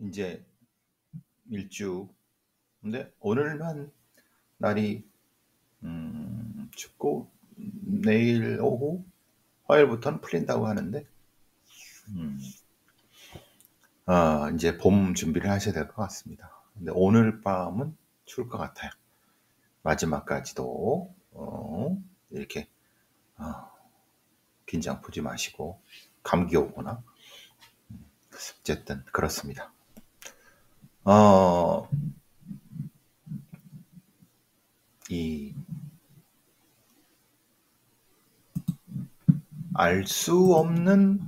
이제 일주. 근데 오늘만 날이 춥고 내일 오후 화요일부터는 풀린다고 하는데 음, 이제 봄 준비를 하셔야 될 것 같습니다. 근데 오늘 밤은 추울 것 같아요. 마지막까지도 이렇게 어, 긴장 푸지 마시고 감기 오거나 어쨌든 그렇습니다. 이 알 수 없는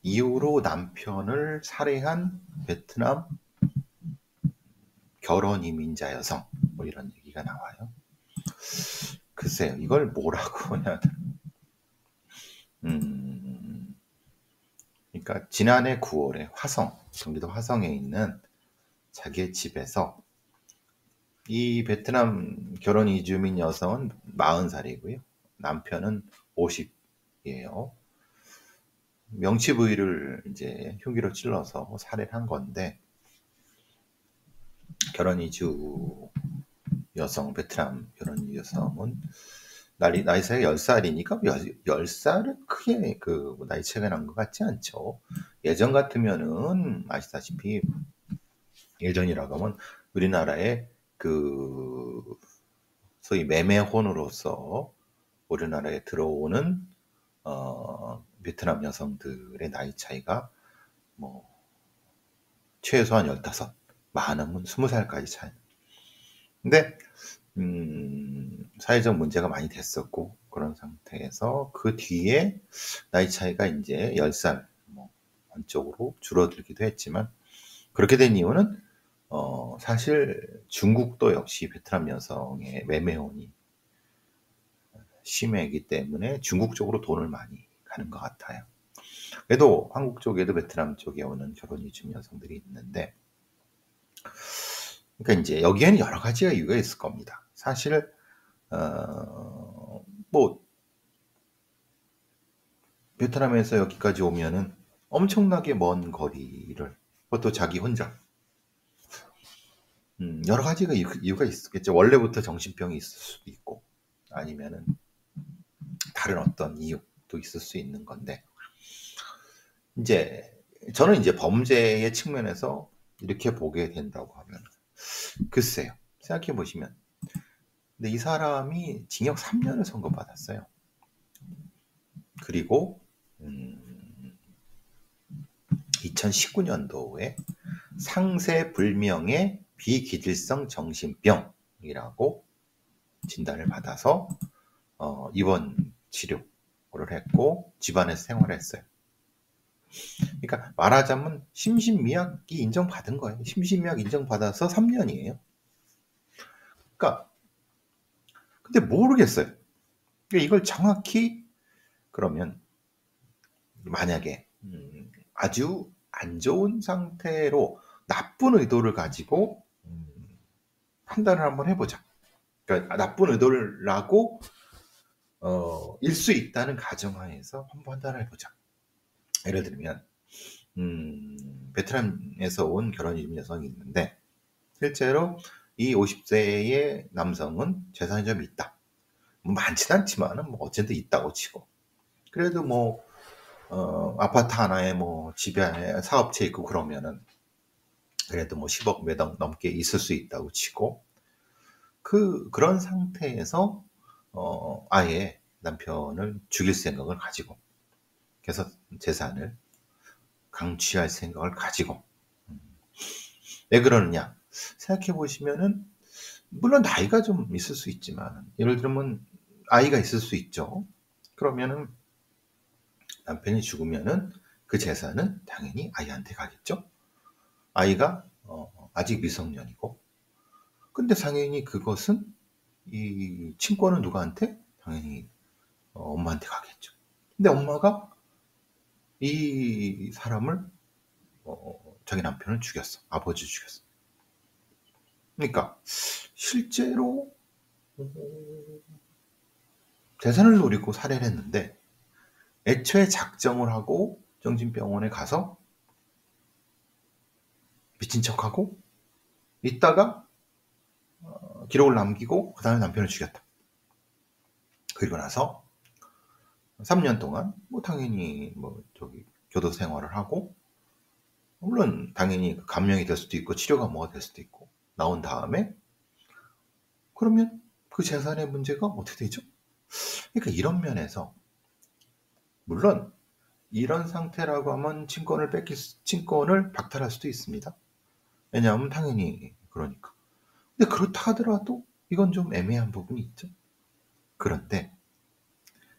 이유로 남편을 살해한 베트남 결혼 이민자 여성, 뭐 이런 얘기가 나와요. 글쎄요, 이걸 뭐라고 해야 되나. 그러니까 지난해 9월에 경기도 화성에 있는 자기의 집에서 이 베트남 결혼 이주민 여성은 40살이고요. 남편은 50이에요. 명치 부위를 이제 흉기로 찔러서 살해를 한 건데, 결혼 이주 여성, 베트남 결혼 이주 여성은 나이 차이가 10살이니까 10살은 크게 나이 차이가 난 것 같지 않죠. 예전 같으면은 아시다시피 예전이라고 하면 우리나라에 소위 매매혼으로서 우리나라에 들어오는 베트남 여성들의 나이 차이가 뭐 최소한 15, 많으면 20살까지 차이. 근데 사회적 문제가 많이 됐었고 그런 상태에서 그 뒤에 나이 차이가 이제 10살 뭐 안쪽으로 줄어들기도 했지만, 그렇게 된 이유는 사실 중국도 역시 베트남 여성의 매매혼이 심하기 때문에 중국 쪽으로 돈을 많이 가는 것 같아요. 그래도 한국 쪽에도 베트남 쪽에 오는 결혼 이주 여성들이 있는데, 그러니까 이제 여기에는 여러 가지가 이유가 있을 겁니다. 사실 뭐 베트남에서 여기까지 오면은 엄청나게 먼 거리를, 그것도 자기 혼자, 여러 가지가 이유가 있겠죠. 원래부터 정신병이 있을 수도 있고, 아니면은 다른 어떤 이유도 있을 수 있는 건데, 이제 저는 이제 범죄의 측면에서 이렇게 보게 된다고 하면, 글쎄요, 생각해 보시면, 근데 이 사람이 징역 3년을 선고받았어요. 그리고 2019년도에 상세불명의 비기질성 정신병이라고 진단을 받아서 입원 치료를 했고 집안에서 생활을 했어요. 그러니까 말하자면 심신미약이 인정받은 거예요. 심신미약 인정받아서 3년이에요. 그러니까 근데 모르겠어요. 그러니까 이걸 정확히, 그러면 만약에 아주 안 좋은 상태로 나쁜 의도를 가지고 판단을 한번 해보자. 그러니까 나쁜 의도라고 일 수 있다는 가정하에서 한번 판단을 해보자. 예를 들면 베트남에서 온 결혼 이민 여성이 있는데, 실제로 이 50세의 남성은 재산이 좀 있다. 뭐 많지는 않지만은 뭐 어쨌든 있다고 치고, 그래도 뭐 아파트 하나에 뭐 집에 사업체 있고 그러면은 그래도 뭐 10억 매덕 넘게 있을 수 있다고 치고, 그런 상태에서 아예 남편을 죽일 생각을 가지고, 그래서 재산을 강취할 생각을 가지고, 왜 그러느냐 생각해 보시면은, 물론 나이가 좀 있을 수 있지만, 예를 들면 아이가 있을 수 있죠. 그러면은 남편이 죽으면은 그 재산은 당연히 아이한테 가겠죠. 아이가 아직 미성년이고, 근데 당연히 그것은 이 친권은 누구한테? 당연히 엄마한테 가겠죠. 근데 엄마가 이 사람을 자기 남편을 죽였어. 아버지 죽였어. 그러니까 실제로 재산을 노리고 살해를 했는데, 애초에 작정을 하고 정신병원에 가서 미친 척하고 있다가 기록을 남기고 그 다음에 남편을 죽였다. 그리고 나서 3년 동안 뭐 당연히 뭐 저기 교도 생활을 하고, 물론 당연히 감형이 될 수도 있고 치료가 뭐가 될 수도 있고, 나온 다음에 그러면 그 재산의 문제가 어떻게 되죠? 그러니까 이런 면에서, 물론 이런 상태라고 하면 친권을 박탈할 수도 있습니다. 왜냐하면 당연히 그러니까. 근데 그렇다 하더라도 이건 좀 애매한 부분이 있죠. 그런데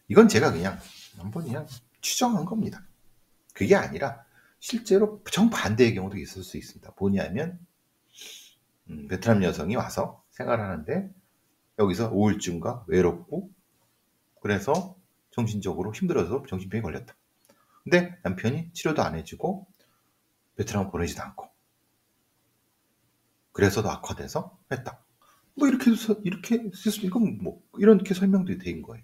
이건 제가 그냥 한번 그냥 추정한 겁니다. 그게 아니라 실제로 정반대의 경우도 있을 수 있습니다. 뭐냐면 베트남 여성이 와서 생활하는데 여기서 우울증과 외롭고, 그래서 정신적으로 힘들어서 정신병에 걸렸다. 근데 남편이 치료도 안 해주고 베트남 보내지도 않고, 그래서도 악화돼서 했다. 뭐 이렇게 이건 뭐 이렇게 설명도 된 거예요.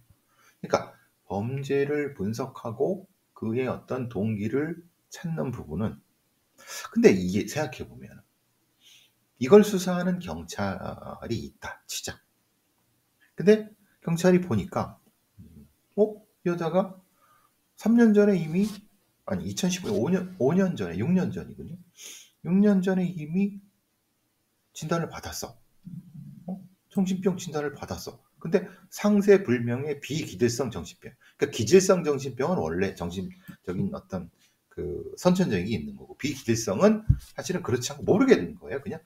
그러니까 범죄를 분석하고 그의 어떤 동기를 찾는 부분은, 근데 이게 생각해 보면 이걸 수사하는 경찰이 있다 치자. 근데 경찰이 보니까 이 여자가 3년 전에 이미, 아니 2015년 5년 전에 6년 전이군요. 6년 전에 이미 진단을 받았어. 정신병 진단을 받았어. 근데 상세불명의 비기질성 정신병. 그러니까 기질성 정신병은 원래 정신적인 어떤 그 선천적인 게 있는 거고, 비기질성은 사실은 그렇지 않고 모르겠는 거예요. 그냥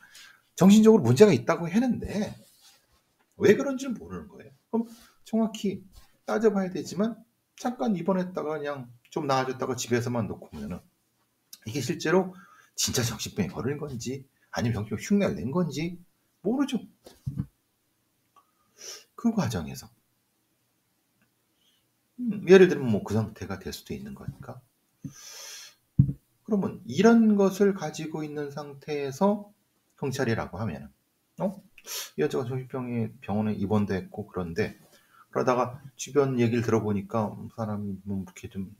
정신적으로 문제가 있다고 했는데 왜 그런지는 모르는 거예요. 그럼 정확히 따져봐야 되지만 잠깐 입원했다가 그냥 좀 나아졌다가 집에서만 놓고 오면은 이게 실제로 진짜 정신병에 걸린 건지 아니면 정신병 흉내를 낸 건지 모르죠. 그 과정에서 예를 들면 뭐 그 상태가 될 수도 있는 거니까. 그러면 이런 것을 가지고 있는 상태에서 경찰이라고 하면 이 여자가 정신병에 병원에 입원도 했고, 그런데 그러다가 주변 얘기를 들어보니까 사람이 뭐 이렇게 좀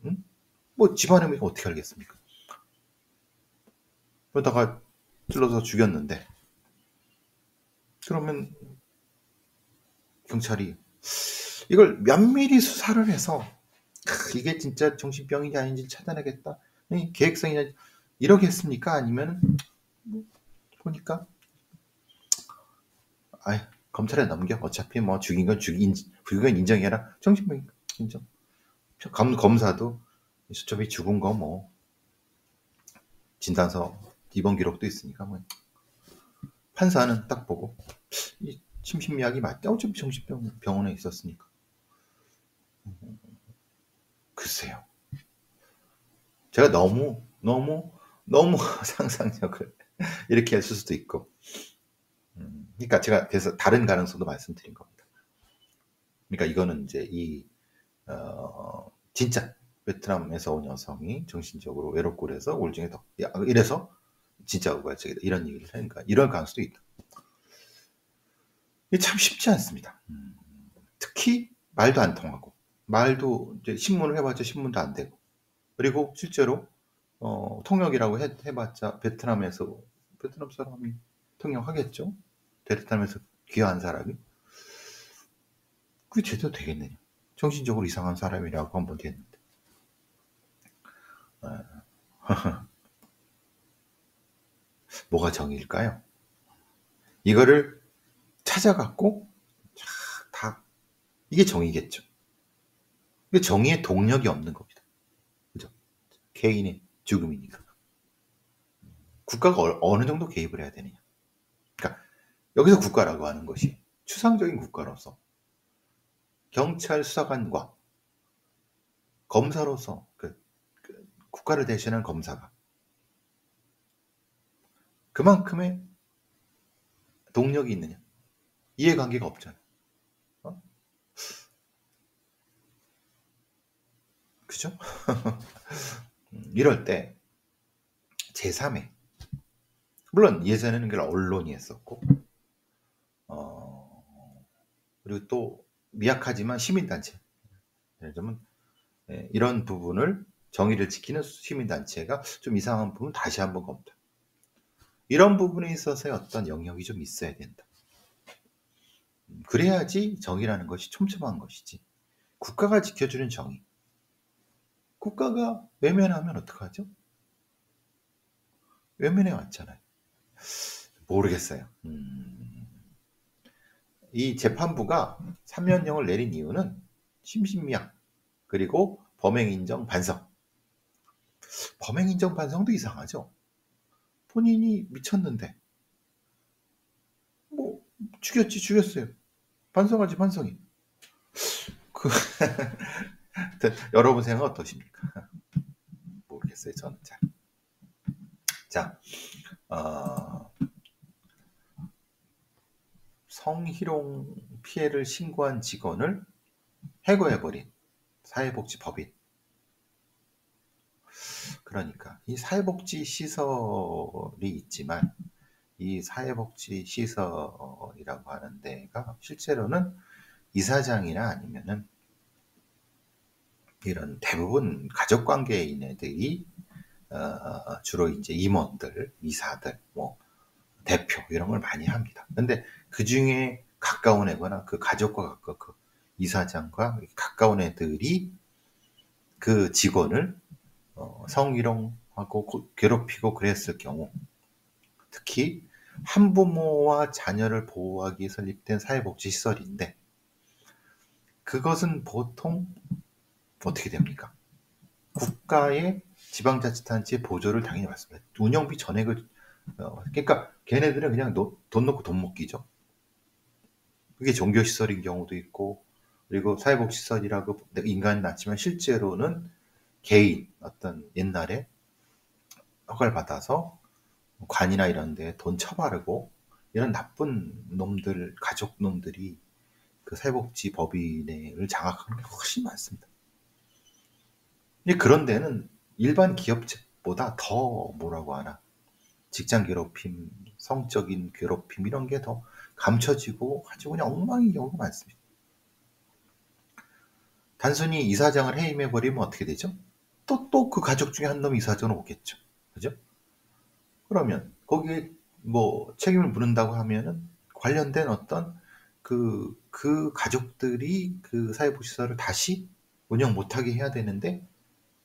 뭐 집안에 어떻게 알겠습니까? 그러다가 찔러서 죽였는데, 그러면 경찰이 이걸 면밀히 수사를 해서 이게 진짜 정신병인지 아닌지 찾아내겠다, 계획성이냐, 이러겠습니까? 아니면 뭐 보니까 검찰에 넘겨, 어차피 뭐 죽인 건 불구현 인정해라, 정신병 인정. 검사도 어차피 죽은 거 뭐 진단서 입원 기록도 있으니까 뭐. 판사는 딱 보고 이 심신미약이 맞다. 어차피 정신병원에 있었으니까. 글쎄요. 제가 너무 상상력을 이렇게 했을 수도 있고. 그러니까 제가 그래서 다른 가능성도 말씀드린 겁니다. 그러니까 이거는 이제 진짜 베트남에서 온 여성이 정신적으로 외롭고 그래서 우울증에 이래서 진짜 우발적이다, 이런 얘기를 하니까 이런 가능성도 있다. 이게 참 쉽지 않습니다. 특히 말도 안 통하고, 말도 이제 신문을 해봤자 신문도 안 되고, 그리고 실제로 통역이라고 해봤자 베트남 사람이 통역하겠죠. 베트남에서 귀화한 사람이 그게 제대로 되겠느냐. 정신적으로 이상한 사람이라고 한번 됐는데. 뭐가 정의일까요? 이거를 찾아갖고 다 이게 정의겠죠. 근데 정의의 동력이 없는 겁니다. 그죠? 개인의 죽음이니까. 국가가 어느 정도 개입을 해야 되느냐. 그러니까 여기서 국가라고 하는 것이 추상적인 국가로서 경찰 수사관과 검사로서 그 국가를 대신하는 검사가 그만큼의 동력이 있느냐, 이해관계가 없잖아. 그죠? 이럴 때 제3의, 물론 예전에는 그걸 언론이 했었고, 그리고 또 미약하지만 시민단체, 예를 들면 이런 부분을 정의를 지키는 시민단체가 좀 이상한 부분 다시 한번 검토. 이런 부분에 있어서의 어떤 영역이 좀 있어야 된다. 그래야지 정의라는 것이 촘촘한 것이지. 국가가 지켜주는 정의. 국가가 외면하면 어떡하죠? 외면해 왔잖아요. 모르겠어요. 이 재판부가 3년형을 내린 이유는 심신미약 그리고 범행인정 반성. 범행인정 반성도 이상하죠. 본인이 미쳤는데 뭐 죽였어요. 반성하지 반성이. 여러분 생각 어떠십니까? 모르겠어요. 저는 잘. 자, 성희롱 피해를 신고한 직원을 해고해버린 사회복지법인. 그러니까 이 사회복지 시설이 있지만 이 사회복지 시설이라고 하는 데가 실제로는 이사장이나 아니면은 이런 대부분 가족관계인 애들이 주로 이제 임원들, 이사들, 뭐 대표 이런 걸 많이 합니다. 근데 그 중에 가까운 애거나 그 가족과 가까운 그 이사장과 가까운 애들이 그 직원을 성희롱하고 괴롭히고 그랬을 경우, 특히 한부모와 자녀를 보호하기 위해 설립된 사회복지시설인데 그것은 보통 어떻게 됩니까? 국가의 지방자치단체의 보조를 당연히 받습니다. 운영비 전액을 그러니까 걔네들은 그냥 돈 놓고 돈 먹기죠. 그게 종교시설인 경우도 있고 그리고 사회복지시설이라고 인간이 낳지만 실제로는 개인 어떤 옛날에 허가를 받아서 관이나 이런 데 돈 처바르고 이런 나쁜 놈들, 가족 놈들이 그 사회복지 법인을 장악하는 게 훨씬 많습니다. 그런 데는 일반 기업보다 더 뭐라고 하나 직장 괴롭힘, 성적인 괴롭힘 이런 게 더 감춰지고 아주 그냥 엉망인 경우가 많습니다. 단순히 이사장을 해임해버리면 어떻게 되죠? 또 그 가족 중에 한 놈이 이사장으로 오겠죠. 그죠? 그러면 거기에 뭐 책임을 물은다고 하면은 관련된 어떤 그 가족들이 그 사회복지사를 다시 운영 못하게 해야 되는데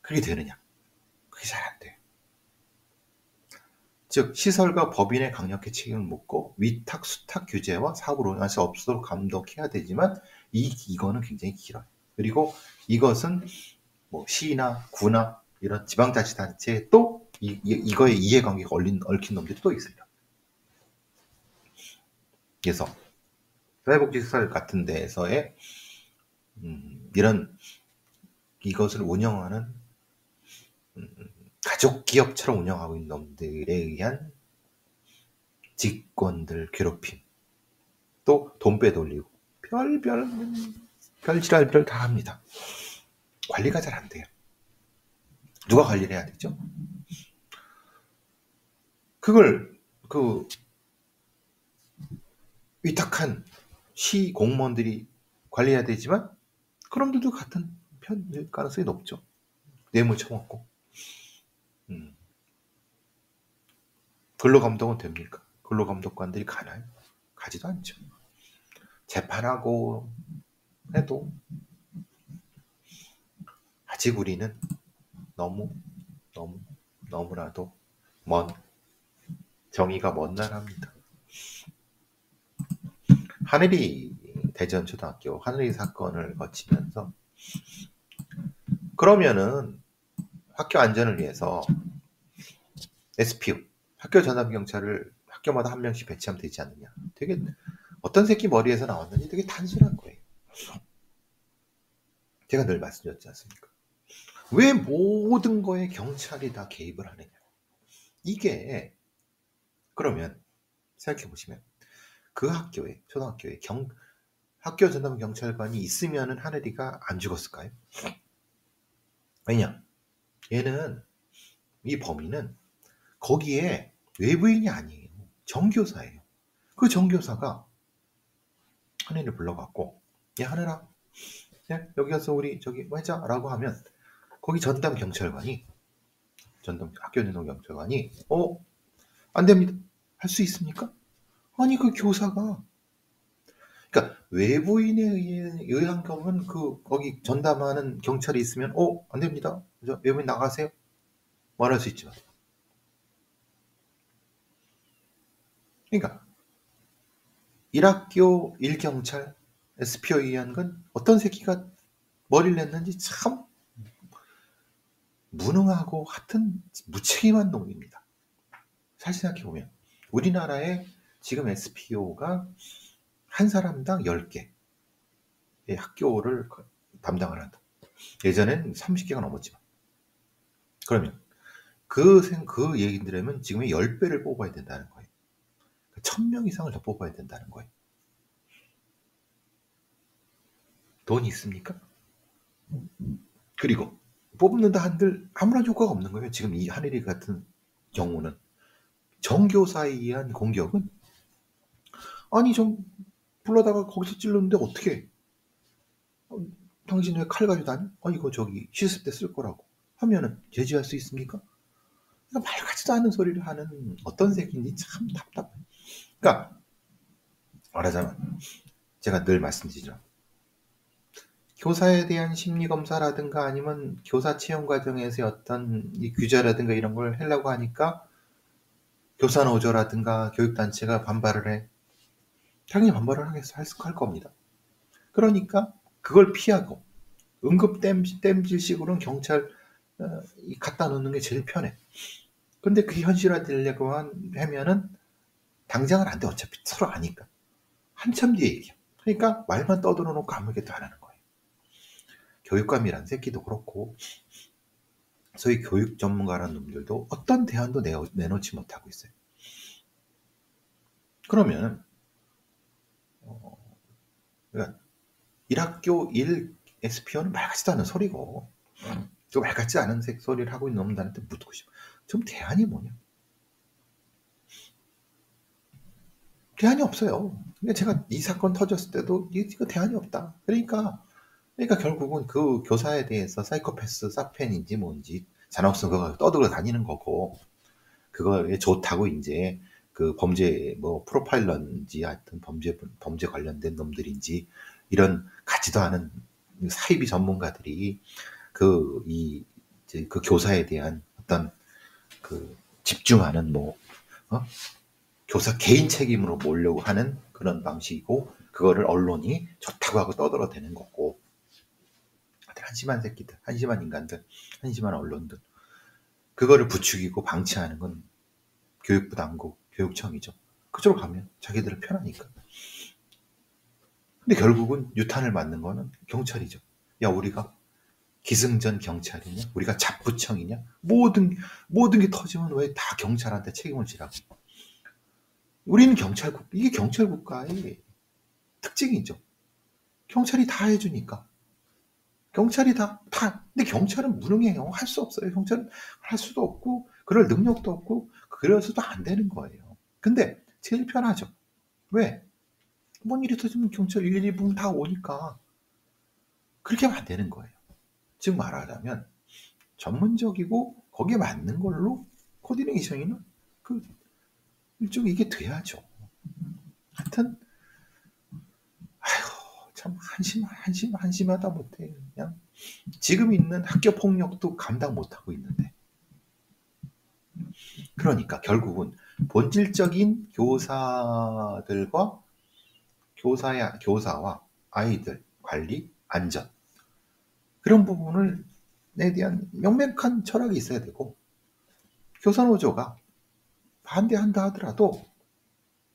그게 되느냐? 그게 잘 안 돼요. 즉 시설과 법인의 강력히 책임을 묻고 위탁, 수탁 규제와 사업을 운영할 수 없도록 감독해야 되지만 이거는 굉장히 길어요. 그리고 이것은 뭐 시나 구나 이런 지방자치단체에 또 이거에 이해관계가 얽힌 놈들이 또 있어요. 그래서 사회복지시설 같은 데에서의 이런 이것을 운영하는 가족 기업처럼 운영하고 있는 놈들에 의한 직원들 괴롭힘, 또 돈 빼돌리고 별지랄 다 합니다. 관리가 잘 안 돼요. 누가 관리를 해야 되죠? 그걸 그 위탁한 시 공무원들이 관리해야 되지만 그놈들도 같은 편일 가능성이 높죠. 뇌물 처먹고. 근로감독은 됩니까? 근로감독관들이 가나요? 가지도 않죠. 재판하고 해도 아직 우리는 너무나도 정의가 먼 나라입니다. 하늘이 대전초등학교 하늘이 사건을 거치면서 그러면은 학교 안전을 위해서 SPU 학교 전담경찰을 학교마다 한 명씩 배치하면 되지 않느냐. 되게 어떤 새끼 머리에서 나왔는지 되게 단순한 거예요. 제가 늘 말씀드렸지 않습니까? 왜 모든 거에 경찰이 다 개입을 하느냐. 이게 그러면 생각해 보시면 그 학교에 초등학교에 학교 전담 경찰관이 있으면은 하늘이가 안 죽었을까요? 왜냐? 얘는 이 범인은 거기에 외부인이 아니에요. 정교사예요. 그 정교사가 하늘이를 불러갖고 야 하늘아 야, 여기 가서 우리 저기 뭐 하자라고 하면 거기 학교 전담 경찰관이 안 됩니다. 할 수 있습니까? 아니 그 교사가 그러니까 외부인에 의한 경우는 거기 전담하는 경찰이 있으면 안 됩니다. 외부인 나가세요. 말할 수 있지만 그러니까 1학교 1경찰 SPO에 의한 건 어떤 새끼가 머리를 냈는지 참 무능하고 하여튼 무책임한 놈입니다. 사실 생각해보면 우리나라에 지금 SPO가 한 사람당 10개의 학교를 담당을 한다. 예전엔 30개가 넘었지만 그러면 그 얘기 들으면 지금의 10배를 뽑아야 된다는 거예요. 1000명 이상을 더 뽑아야 된다는 거예요. 돈이 있습니까? 그리고 뽑는다 한들 아무런 효과가 없는 거예요. 지금 이 한일이 같은 경우는 정교사에 의한 공격은 아니 좀 불러다가 거기서 찔렀는데 어떻게 당신 왜 칼 가지고 다니? 이거 저기 실습 때 쓸 거라고 하면은 제지할 수 있습니까? 그러니까 말 같지도 않은 소리를 하는 어떤 새끼인지 참 답답해. 그러니까 말하자면 제가 늘 말씀드리죠. 교사에 대한 심리검사라든가 아니면 교사 채용 과정에서의 어떤 이 규제라든가 이런 걸 하려고 하니까 교사노조라든가 교육단체가 반발을 해. 당연히 반발을 할 겁니다. 그러니까 그걸 피하고 응급 땜질식으로는 경찰 갖다 놓는 게 제일 편해. 근데 그게 현실화되려고 하면은 당장은 안 돼. 어차피 서로 아니까. 한참 뒤에 얘기야. 그러니까 말만 떠들어 놓고 아무 얘기도 안 하는 거예요. 교육감이란 새끼도 그렇고 소위 교육 전문가라는 놈들도 어떤 대안도 내놓지 못하고 있어요. 그러면 그러니까 1학교 1 SPO는 말 같지도 않은 소리고 또 말 같지 않은 소리를 하고 있는 놈들한테 묻고 싶어. 좀 대안이 뭐냐? 대안이 없어요. 근데 제가 이 사건 터졌을 때도 이거 대안이 없다. 그러니까 결국은 그 교사에 대해서 사이코패스, 사펜인지 뭔지 잔혹성 그거 떠들어 다니는 거고 그거에 좋다고 이제 그 범죄 뭐 프로파일러인지 하여튼 범죄 관련된 놈들인지 이런 같지도 않은 사이비 전문가들이 그 교사에 대한 어떤 그 집중하는 교사 개인 책임으로 몰려고 하는 그런 방식이고 그거를 언론이 좋다고 하고 떠들어대는 거고 한심한 새끼들, 한심한 인간들, 한심한 언론들 그거를 부추기고 방치하는 건 교육부 당국, 교육청이죠. 그쪽으로 가면 자기들은 편하니까. 근데 결국은 유탄을 맞는 거는 경찰이죠. 야 우리가 기승전 경찰이냐? 우리가 잡부청이냐? 모든 게 터지면 왜 다 경찰한테 책임을 지라고. 우리는 이게 경찰 국가의 특징이죠. 경찰이 다 해주니까. 경찰이 근데 경찰은 무능해요. 할 수 없어요. 경찰은 할 수도 없고, 그럴 능력도 없고, 그래서도 안 되는 거예요. 근데 제일 편하죠. 왜? 뭔 일이 터지면 경찰 112 부르면 다 오니까. 그렇게 하면 안 되는 거예요. 즉 말하자면, 전문적이고, 거기에 맞는 걸로 코디네이션이나 일종의 이게 돼야죠. 하여튼, 참 한심하다 못해. 그냥 지금 있는 학교 폭력도 감당 못하고 있는데. 그러니까 결국은 본질적인 교사와 아이들 관리, 안전 그런 부분에 대한 명백한 철학이 있어야 되고 교사노조가 반대한다 하더라도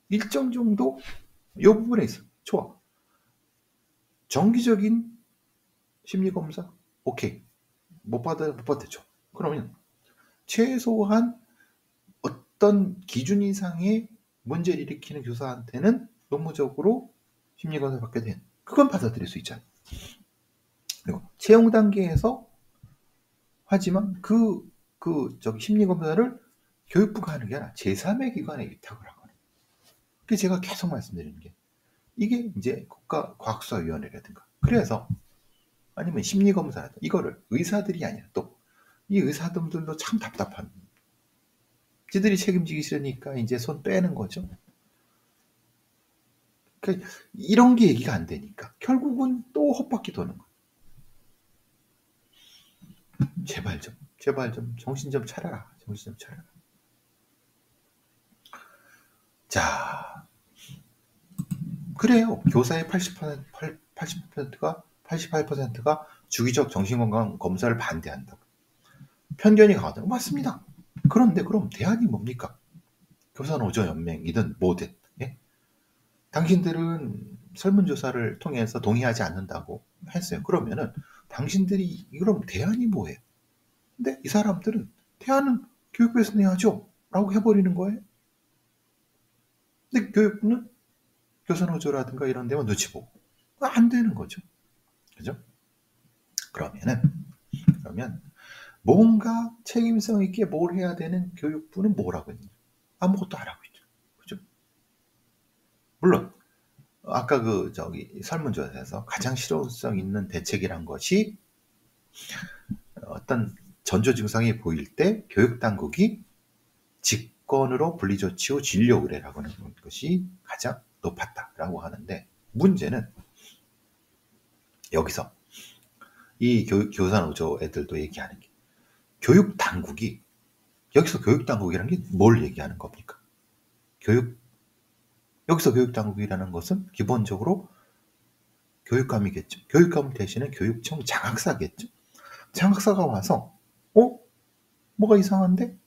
일정 정도 이 부분에 있어. 좋아. 정기적인 심리검사? 오케이. 못 받았죠. 그러면 최소한 어떤 기준 이상의 문제를 일으키는 교사한테는 의무적으로 심리검사 받게 된 그건 받아들일 수 있잖아요. 그리고 채용 단계에서 하지만 심리검사를 교육부가 하는 게 아니라 제3의 기관에 위탁을 하거나. 그게 제가 계속 말씀드리는 게 이게 이제 국가과학수사위원회라든가 그래서 아니면 심리검사라든가 이거를 의사들이 아니라 또 이 의사들도 참 답답한 지들이 책임지기 싫으니까 이제 손 빼는 거죠. 그러니까 이런 게 얘기가 안 되니까 결국은 또 헛바퀴 도는 거예요. 제발 좀 정신 좀 차려라. 정신 좀 차려라. 자, 그래요. 교사의 80%가 88%가 주기적 정신건강 검사를 반대한다. 편견이 강하다. 맞습니다. 그런데 그럼 대안이 뭡니까? 교사노조연맹이든 뭐든. 예? 당신들은 설문조사를 통해서 동의하지 않는다고 했어요. 그러면은 당신들이 그럼 대안이 뭐예요? 근데 이 사람들은 대안은 교육부에서 내야죠 라고 해버리는 거예요. 근데 교육부는 교사노조라든가 이런 데만 눈치 보고 안 되는 거죠. 그죠? 그러면 뭔가 책임성 있게 뭘 해야 되는 교육부는 뭘 하고 있냐? 아무것도 안 하고 있죠. 그죠? 물론 아까 설문조사에서 가장 실효성 있는 대책이란 것이 어떤 전조 증상이 보일 때 교육당국이 직권으로 분리조치 후 진료 의뢰라고 하는 것이 가장 높았다라고 하는데 문제는 여기서 이 교사노조 애들도 얘기하는 게 교육당국이 여기서 교육당국이라는 게 뭘 얘기하는 겁니까? 여기서 교육당국이라는 것은 기본적으로 교육감이겠죠. 교육감 대신에 교육청 장학사겠죠. 장학사가 와서 뭐가 이상한데?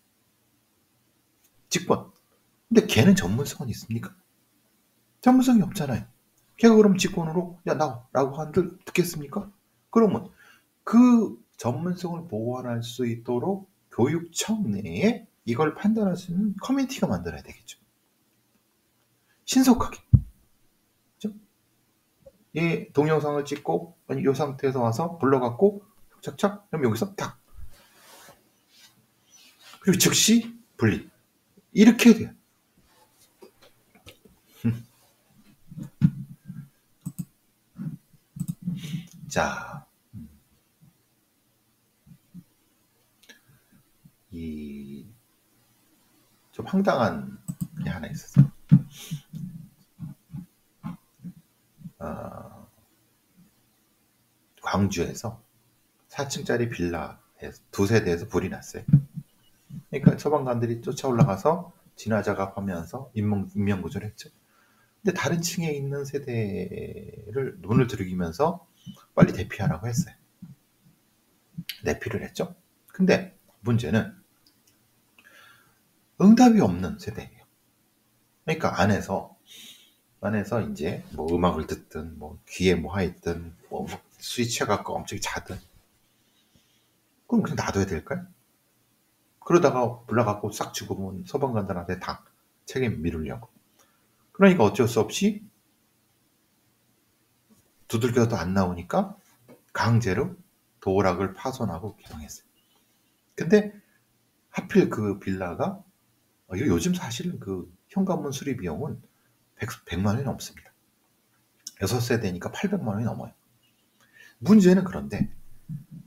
직권. 근데 걔는 전문성은 있습니까? 전문성이 없잖아요. 걔가 그럼 직권으로 야 나와 라고 한들 듣겠습니까? 그러면 그 전문성을 보완할 수 있도록 교육청 내에 이걸 판단할 수 있는 커뮤니티가 만들어야 되겠죠. 신속하게. 그렇죠? 이 동영상을 찍고 이 상태에서 와서 불러갖고 착착 그럼 여기서 딱 그리고 즉시 분리 이렇게 돼요. 자, 이 좀 황당한 게 하나 있었어요. 광주에서 4층짜리 빌라에 두 세대에서 불이 났어요. 그러니까 소방관들이 쫓아 올라가서 진화 작업하면서 인명 구조를 했죠. 근데 다른 층에 있는 세대를 눈을 들이면서 빨리 대피하라고 했어요. 대피를 했죠. 근데 문제는 응답이 없는 세대예요. 그러니까 안에서 이제 뭐 음악을 듣든 뭐 귀에 뭐 하있든 뭐 스위치 해갖고 엄청 자든 그럼 그냥 놔둬야 될까요? 그러다가 불나갖고 싹 죽으면 소방관들한테 다 책임 미루려고. 그러니까 어쩔 수 없이 두들겨도 안 나오니까 강제로 도락을 파손하고 개방했어요. 근데 하필 그 빌라가 요즘 사실은 그 현관문 수리 비용은 100만 원이 넘습니다. 6세대니까 800만 원이 넘어요. 문제는 그런데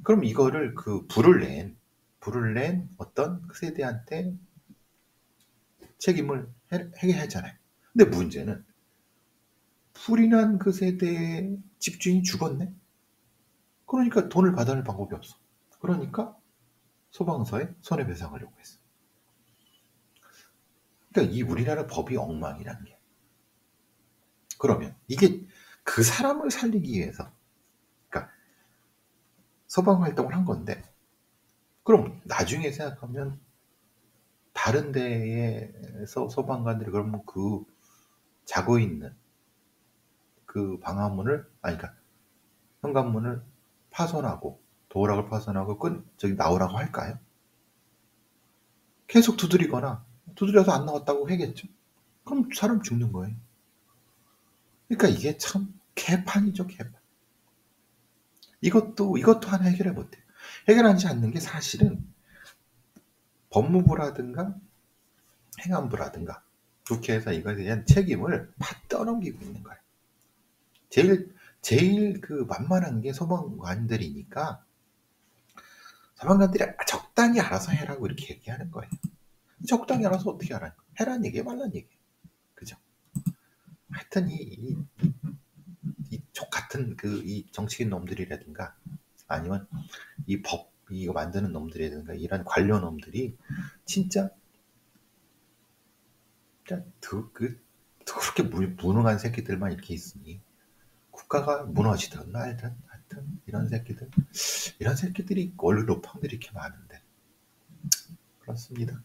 그럼 이거를 그 불을 낸 어떤 그 세대한테 책임을 해야 하잖아요. 근데 문제는 불이 난 그 세대의 집주인이 죽었네? 그러니까 돈을 받아낼 방법이 없어. 그러니까 소방서에 손해배상을 요구했어. 그러니까 이 우리나라 법이 엉망이라는 게. 그러면 이게 그 사람을 살리기 위해서 그러니까 소방 활동을 한 건데 그럼 나중에 생각하면 다른 데에서 소방관들이 그러면 그 자고 있는 그 방화문을 그러니까 현관문을 파손하고 도어락을 파손하고 저기 나오라고 할까요? 계속 두드리거나 두드려서 안 나왔다고 하겠죠. 그럼 사람 죽는 거예요. 그러니까 이게 참 개판이죠, 개판. 이것도 하나 해결을 못해요. 해결하지 않는 게 사실은 법무부라든가 행안부라든가 국회에서 이거에 대한 책임을 다 떠넘기고 있는 거예요. 제일 그 만만한 게 소방관들이니까 소방관들이 적당히 알아서 해라고 이렇게 얘기하는 거예요. 적당히 알아서 어떻게 하라는 거야. 해란 얘기야 말란 얘기야. 그죠? 하여튼 이 족같은 그 이 정치인 놈들이라든가 아니면 이 법 이거 만드는 놈들이라든가 이런 관료 놈들이 진짜 그렇게 무능한 새끼들만 이렇게 있으니 국가가 무너지든 말든 하여튼 이런 새끼들이 원래 로팡들이 이렇게 많은데 그렇습니다.